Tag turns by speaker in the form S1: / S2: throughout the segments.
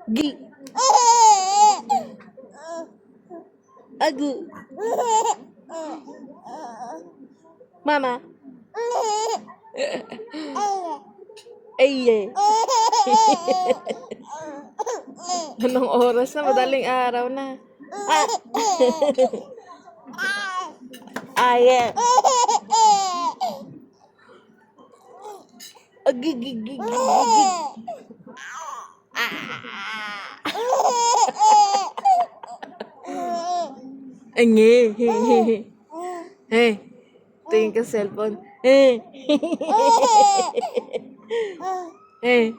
S1: Gi. Agu. Mama. Aye. Anong oras na? Madaling araw na. Aye. Agigigigigig. Ange. Hey. Tingin ka cellphone. Hey. Hey.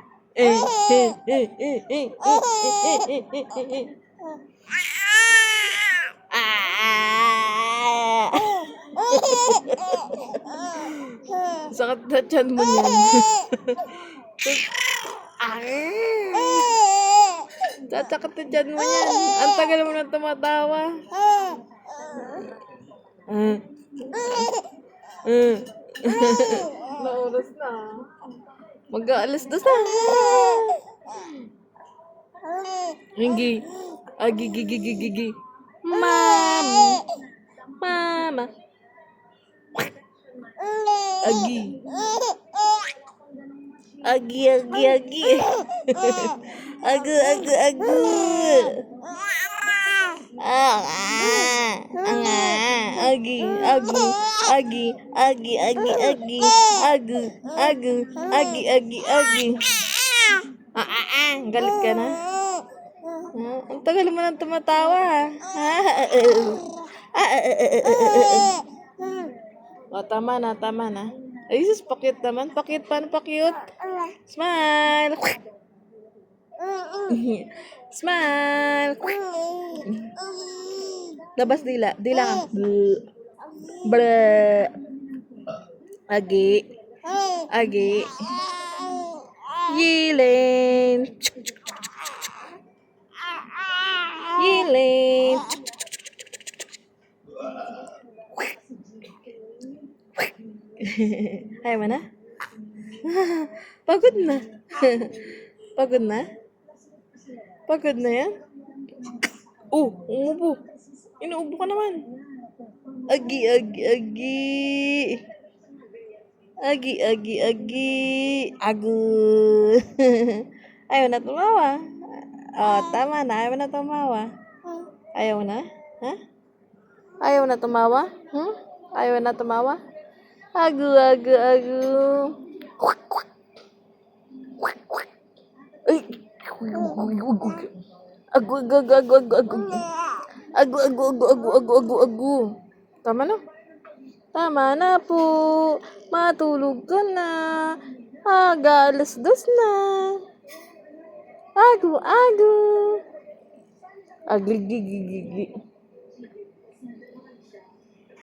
S1: Sakit na tiyan mo niyan. Sakit na tiyan mo niyan. Ang tagal mo na tumatawa. Na oras na. Mag-aalas dos na. Hingi. Agigigigigigi. Mama. Agi. Agi. Agu. Agi. Galit ka na? Ang tagal mo nang tumatawa. O, tama na. Ay, sus, pakit naman. Pakit, paano pakit? Smile. Smile. Labas dila. Dila ka. Bleh. Agi. Yilin. Ayaw mo na? Pagod na. Pagod na yan? Umubo. Inuubo ka naman. Agi. Agu. Ayaw na tumawa. Tama na. Ayaw na tumawa. Ayaw na? Ha? Ayaw na tumawa? Ayaw na tumawa? Agu. Ay. Agu. Tama na po. Matulog ka na. Alas dos na. Agu. Agigigigigi.